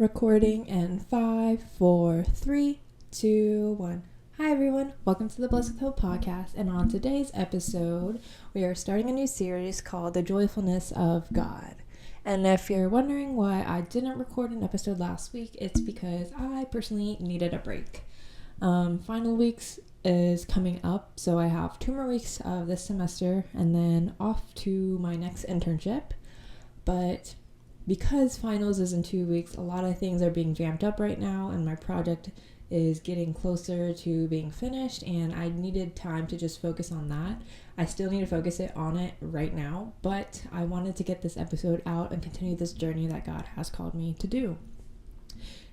Recording in 5, 4, 3, 2, 1. Hi everyone, welcome to the Blessed with Hope podcast, and on today's episode, we are starting a new series called The Joyfulness of God. And if you're wondering why I didn't record an episode last week, it's because I personally needed a break. Final weeks is coming up, so I have 2 more weeks of this semester and then off to my next internship. But because finals is in 2 weeks, a lot of things are being vamped up right now, and my project is getting closer to being finished, and I needed time to just focus on that. I still need to focus on it right now, but I wanted to get this episode out and continue this journey that God has called me to do.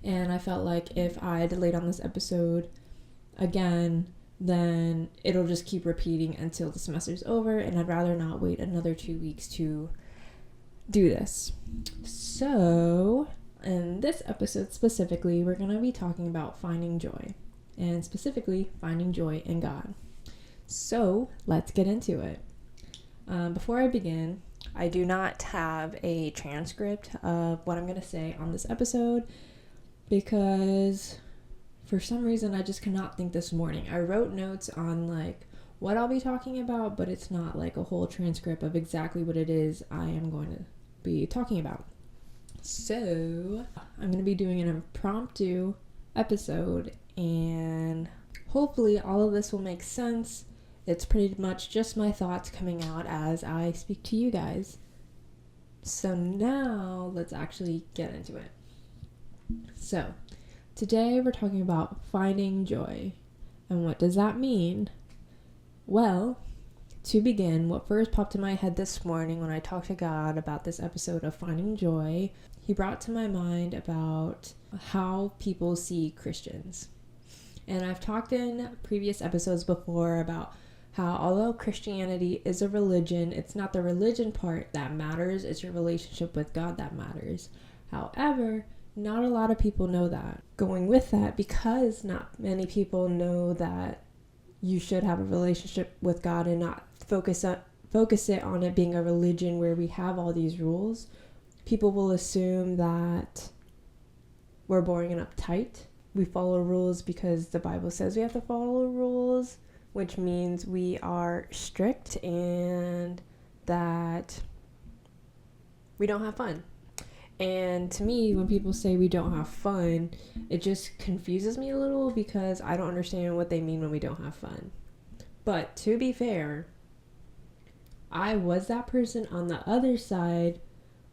And I felt like if I delayed on this episode again, then it'll just keep repeating until the semester's over, and I'd rather not wait another 2 weeks to do this. So in this episode specifically, we're going to be talking about finding joy, and specifically finding joy in God. So let's get into it. Before I begin, I do not have a transcript of what I'm going to say on this episode because for some reason I just cannot think this morning. I wrote notes on what I'll be talking about, but it's not like a whole transcript of exactly what it is I am going to be talking about. So I'm going to be doing an impromptu episode, and hopefully all of this will make sense. It's pretty much just my thoughts coming out as I speak to you guys. So now let's actually get into it. So today we're talking about finding joy. And what does that mean? Well, to begin, what first popped in my head this morning when I talked to God about this episode of finding joy, he brought to my mind about how people see Christians. And I've talked in previous episodes before about how although Christianity is a religion, it's not the religion part that matters, it's your relationship with God that matters. However, not a lot of people know that. Going with that, because not many people know that you should have a relationship with God and not focus it on it being a religion where we have all these rules, people will assume that we're boring and uptight. We follow rules because the Bible says we have to follow rules, which means we are strict and that we don't have fun. And to me, when people say we don't have fun, it just confuses me a little because I don't understand what they mean when we don't have fun. But to be fair, I was that person on the other side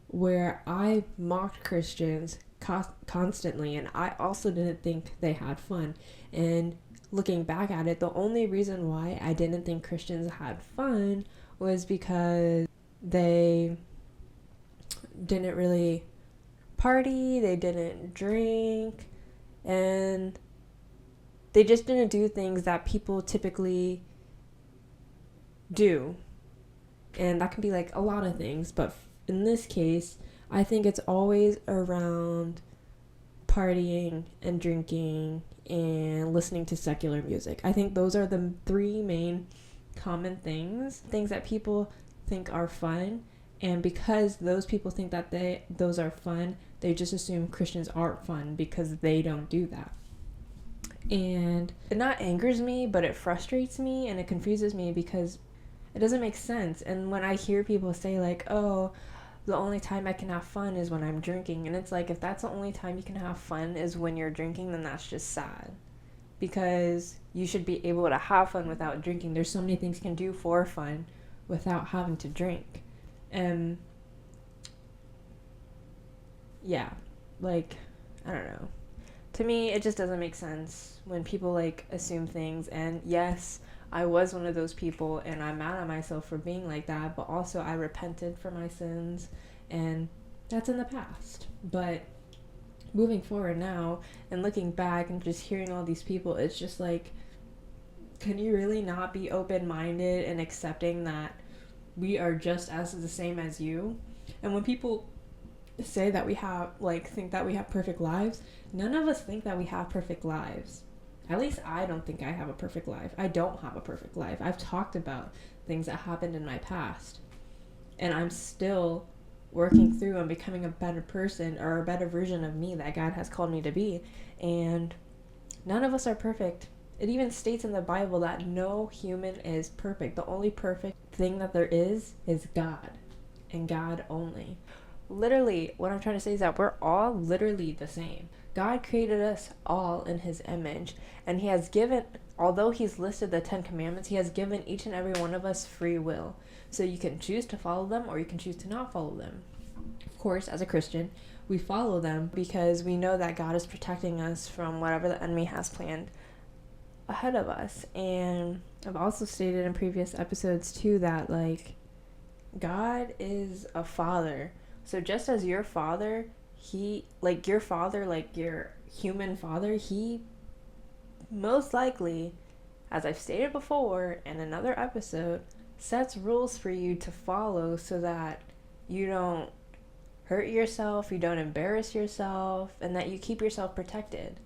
where I mocked Christians constantly, and I also didn't think they had fun. And looking back at it, the only reason why I didn't think Christians had fun was because they didn't really party, they didn't drink, and they just didn't do things that people typically do. And that can be like a lot of things, but in this case, I think it's always around partying and drinking and listening to secular music. I think those are the 3 main common things that people think are fun. And because those people think that those are fun, they just assume Christians aren't fun because they don't do that. And it not angers me, but it frustrates me and it confuses me because it doesn't make sense. And when I hear people say oh, the only time I can have fun is when I'm drinking. And it's like, if that's the only time you can have fun is when you're drinking, then that's just sad. Because you should be able to have fun without drinking. There's so many things you can do for fun without having to drink. And yeah, I don't know. To me, it just doesn't make sense when people assume things. And yes, I was one of those people, and I'm mad at myself for being like that, but also I repented for my sins, and that's in the past. But moving forward now and looking back and just hearing all these people, it's just can you really not be open-minded and accepting that we are just as the same as you? And when people say that we have think that we have perfect lives, none of us think that we have perfect lives. At least I don't think I have a perfect life. I don't have a perfect life. I've talked about things that happened in my past, and I'm still working through and becoming a better person or a better version of me that God has called me to be. And none of us are perfect. It even states in the Bible that no human is perfect. The only perfect thing that there is God, and God only. Literally, what I'm trying to say is that we're all literally the same. God created us all in his image, and he has given, although he's listed the 10 commandments, he has given each and every one of us free will. So you can choose to follow them or you can choose to not follow them. Of course, as a Christian, we follow them because we know that God is protecting us from whatever the enemy has planned ahead of us. And I've also stated in previous episodes too that like God is a father. So just as your father, your human father, he most likely, as I've stated before in another episode, sets rules for you to follow so that you don't hurt yourself, you don't embarrass yourself, and that you keep yourself protected.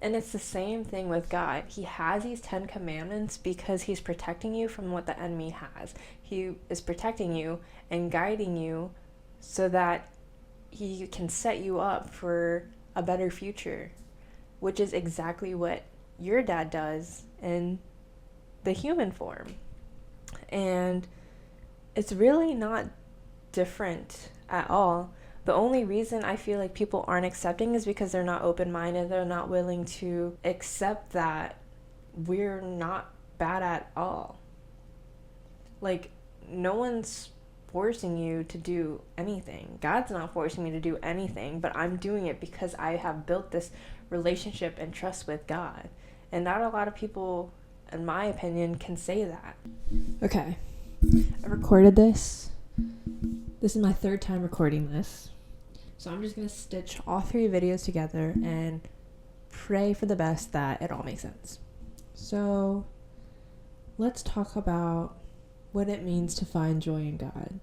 And it's the same thing with God. He has these 10 commandments because he's protecting you from what the enemy has. He is protecting you and guiding you so that he can set you up for a better future, which is exactly what your dad does in the human form. And it's really not different at all. The only reason I feel like people aren't accepting is because they're not open-minded. They're not willing to accept that we're not bad at all. Like, no one's forcing you to do anything. God's not forcing me to do anything, but I'm doing it because I have built this relationship and trust with God. And not a lot of people, in my opinion, can say that. Okay, I recorded this. This is my third time recording this. So I'm just going to stitch all 3 videos together and pray for the best that it all makes sense. So let's talk about what it means to find joy in God.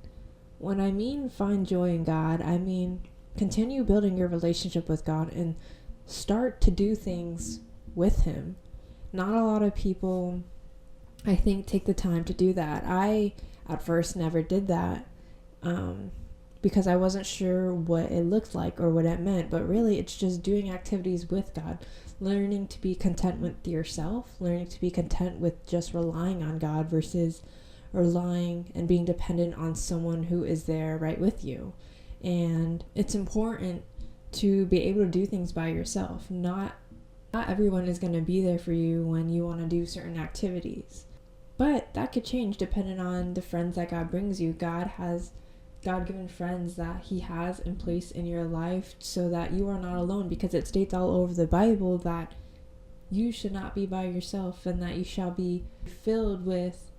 When I mean find joy in God, I mean continue building your relationship with God and start to do things with him. Not a lot of people, I think, take the time to do that. I, at first, never did that because I wasn't sure what it looked like or what it meant. But really, it's just doing activities with God, learning to be content with yourself, learning to be content with just relying on God versus relying and being dependent on someone who is there right with you. And it's important to be able to do things by yourself. Not everyone is going to be there for you when you want to do certain activities. But that could change depending on the friends that God brings you. God has God-given friends that he has in place in your life so that you are not alone, because it states all over the Bible that you should not be by yourself and that you shall be filled with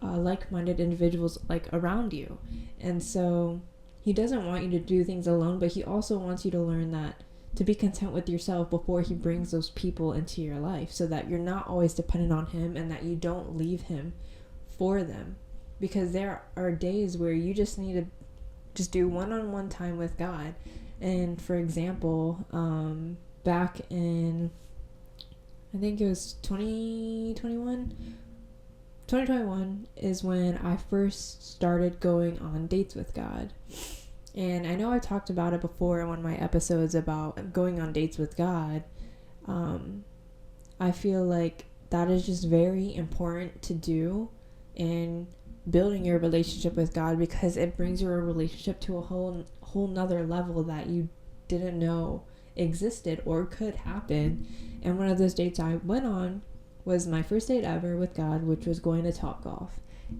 like-minded individuals like around you. And so he doesn't want you to do things alone, but he also wants you to learn that to be content with yourself before he brings those people into your life, so that you're not always dependent on him and that you don't leave him for them. Because there are days where you just need to just do one-on-one time with God. And for example, back in, I think it was 2021 is when I first started going on dates with God. And I know I talked about it before in one of my episodes about going on dates with God. I feel like that is just very important to do in building your relationship with God, because it brings your relationship to a whole nother level that you didn't know existed or could happen. And one of those dates I went on was my first date ever with God, which was going to Topgolf.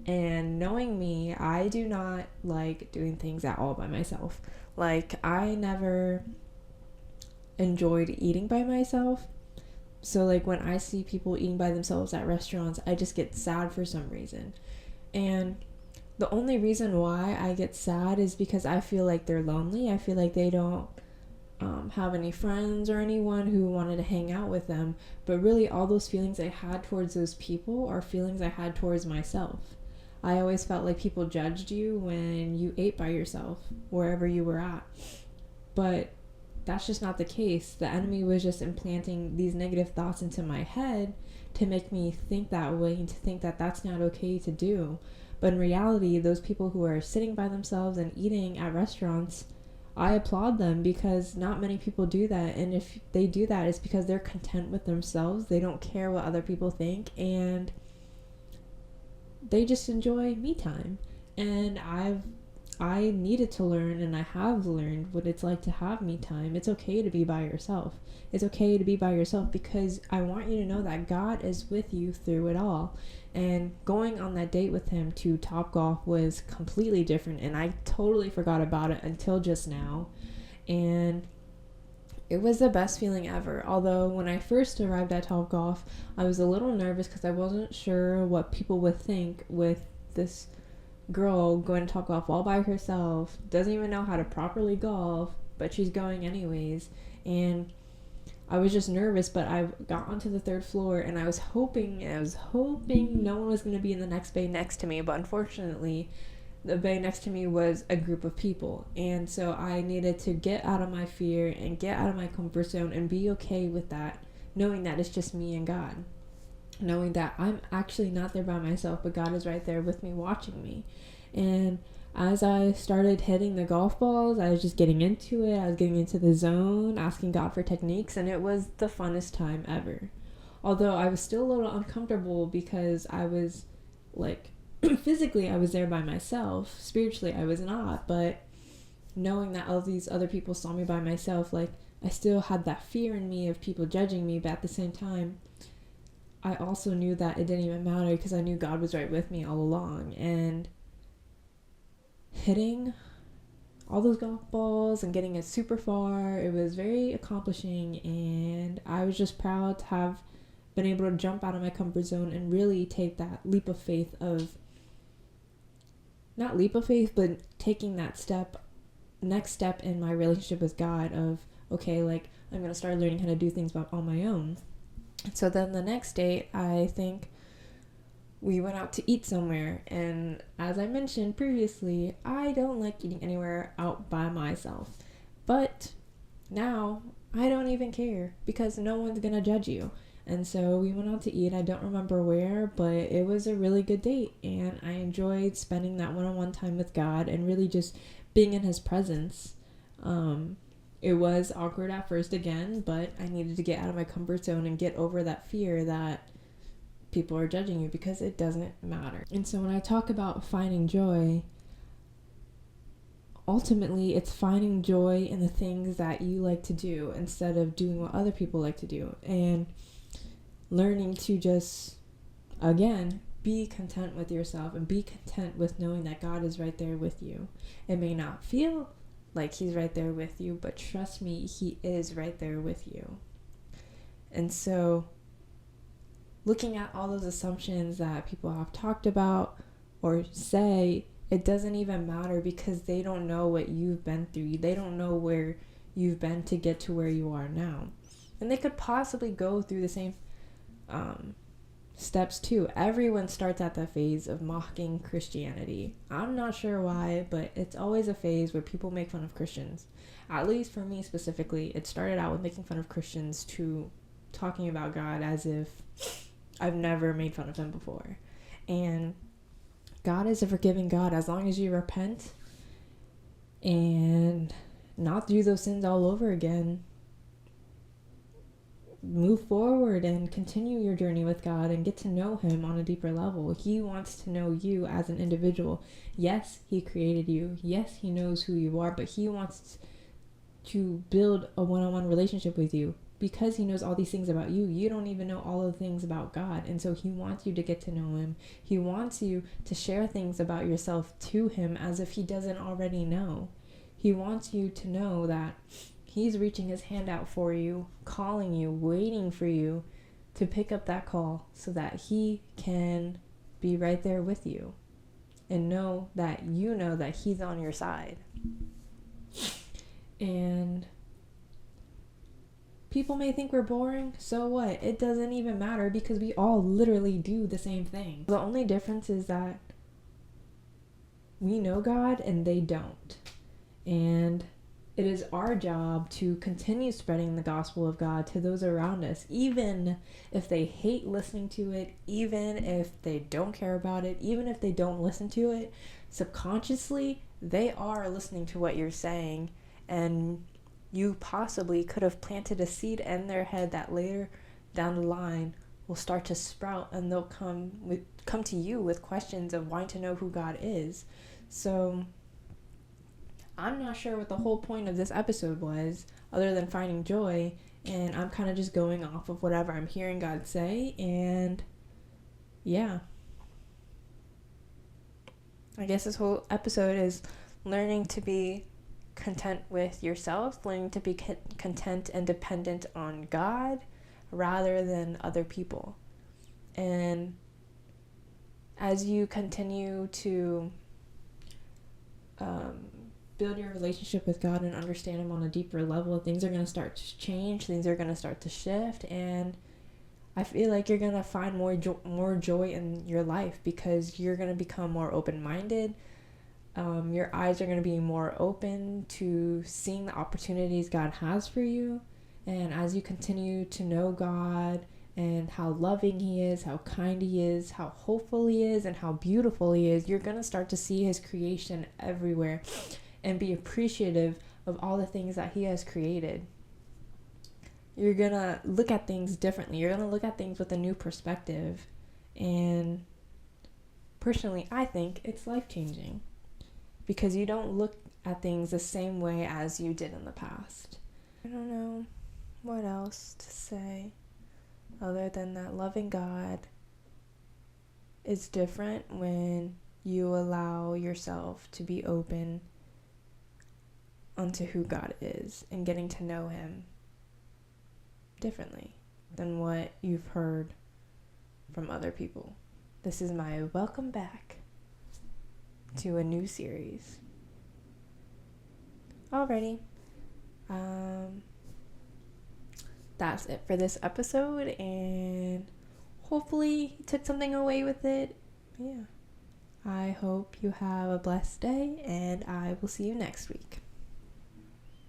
And knowing me, I do not like doing things at all by myself. Like, I never enjoyed eating by myself. So like when I see people eating by themselves at restaurants, I just get sad for some reason. And the only reason why I get sad is because I feel like they're lonely. I feel like they don't have any friends or anyone who wanted to hang out with them. But really, all those feelings I had towards those people are feelings I had towards myself. I always felt like people judged you when you ate by yourself, wherever you were at. But that's just not the case. The enemy was just implanting these negative thoughts into my head to make me think that way and to think that that's not okay to do. But in reality, those people who are sitting by themselves and eating at restaurants, I applaud them, because not many people do that. And if they do that, it's because they're content with themselves. They don't care what other people think, and they just enjoy me time. And I needed to learn, and I have learned what it's like to have me time. It's okay to be by yourself. It's okay to be by yourself, because I want you to know that God is with you through it all. And going on that date with him to Topgolf was completely different, and I totally forgot about it until just now. And it was the best feeling ever. Although when I first arrived at Topgolf, I was a little nervous because I wasn't sure what people would think with this girl going to Topgolf all by herself, doesn't even know how to properly golf, but she's going anyways. And I was just nervous, but I got onto the 3rd floor, and I was hoping no one was going to be in the next bay next to me, but unfortunately the bay next to me was a group of people. And so I needed to get out of my fear and get out of my comfort zone and be okay with that, knowing that it's just me and God, knowing that I'm actually not there by myself, but God is right there with me, watching me. And as I started hitting the golf balls, I was just getting into it. I was getting into the zone, asking God for techniques, and it was the funnest time ever. Although I was still a little uncomfortable, because I was like, physically I was there by myself. Spiritually I was not, but knowing that all these other people saw me by myself, like, I still had that fear in me of people judging me, but at the same time, I also knew that it didn't even matter, because I knew God was right with me all along. And hitting all those golf balls and getting it super far, it was very accomplishing, and I was just proud to have been able to jump out of my comfort zone and really take that leap of faith but taking that next step in my relationship with God of, okay, like, I'm going to start learning how to do things on my own. So then the next date, I think we went out to eat somewhere, and as I mentioned previously, I don't like eating anywhere out by myself. But now I don't even care, because no one's gonna judge you. And so we went out to eat. I don't remember where, but it was a really good date, and I enjoyed spending that one-on-one time with God and really just being in his presence. It was awkward at first again, but I needed to get out of my comfort zone and get over that fear that people are judging you, because it doesn't matter. And so when I talk about finding joy, ultimately it's finding joy in the things that you like to do instead of doing what other people like to do, and learning to just, again, be content with yourself and be content with knowing that God is right there with you. It may not feel like he's right there with you, but trust me, he is right there with you. And so looking at all those assumptions that people have talked about or say, it doesn't even matter, because they don't know what you've been through. They don't know where you've been to get to where you are now. And they could possibly go through the same steps too. Everyone starts at the phase of mocking Christianity. I'm not sure why, but it's always a phase where people make fun of Christians. At least for me specifically, it started out with making fun of Christians to talking about God as if I've never made fun of him before. And God is a forgiving God. As long as you repent and not do those sins all over again, move forward and continue your journey with God and get to know him on a deeper level. He wants to know you as an individual. Yes, he created you. Yes, he knows who you are, but he wants to build a one-on-one relationship with you. Because he knows all these things about you, you don't even know all of the things about God. And so he wants you to get to know him. He wants you to share things about yourself to him as if he doesn't already know. He wants you to know that he's reaching his hand out for you, calling you, waiting for you to pick up that call so that he can be right there with you and know that you know that he's on your side. And people may think we're boring. So what? It doesn't even matter, because we all literally do the same thing. The only difference is that we know God and they don't. And it is our job to continue spreading the gospel of God to those around us, even if they hate listening to it, even if they don't care about it, even if they don't listen to it. Subconsciously, they are listening to what you're saying, and you possibly could have planted a seed in their head that later down the line will start to sprout, and they'll come to you with questions of wanting to know who God is. So I'm not sure what the whole point of this episode was, other than finding joy, and I'm kind of just going off of whatever I'm hearing God say, and yeah. I guess this whole episode is learning to be content with yourself, learning to be content and dependent on God rather than other people. And as you continue to build your relationship with God and understand Him on a deeper level, things are going to start to change, things are going to start to shift, and I feel like you're going to find more joy in your life because you're going to become more open-minded. Your eyes are going to be more open to seeing the opportunities God has for you. And as you continue to know God and how loving He is, how kind He is, how hopeful He is, and how beautiful He is, you're going to start to see His creation everywhere and be appreciative of all the things that He has created. You're going to look at things differently. You're going to look at things with a new perspective. And personally, I think it's life-changing because you don't look at things the same way as you did in the past. I don't know what else to say other than that loving God is different when you allow yourself to be open onto who God is and getting to know Him differently than what you've heard from other people. This is my welcome back to a new series. Alrighty. That's it for this episode, and hopefully you took something away with it. Yeah. I hope you have a blessed day, and I will see you next week.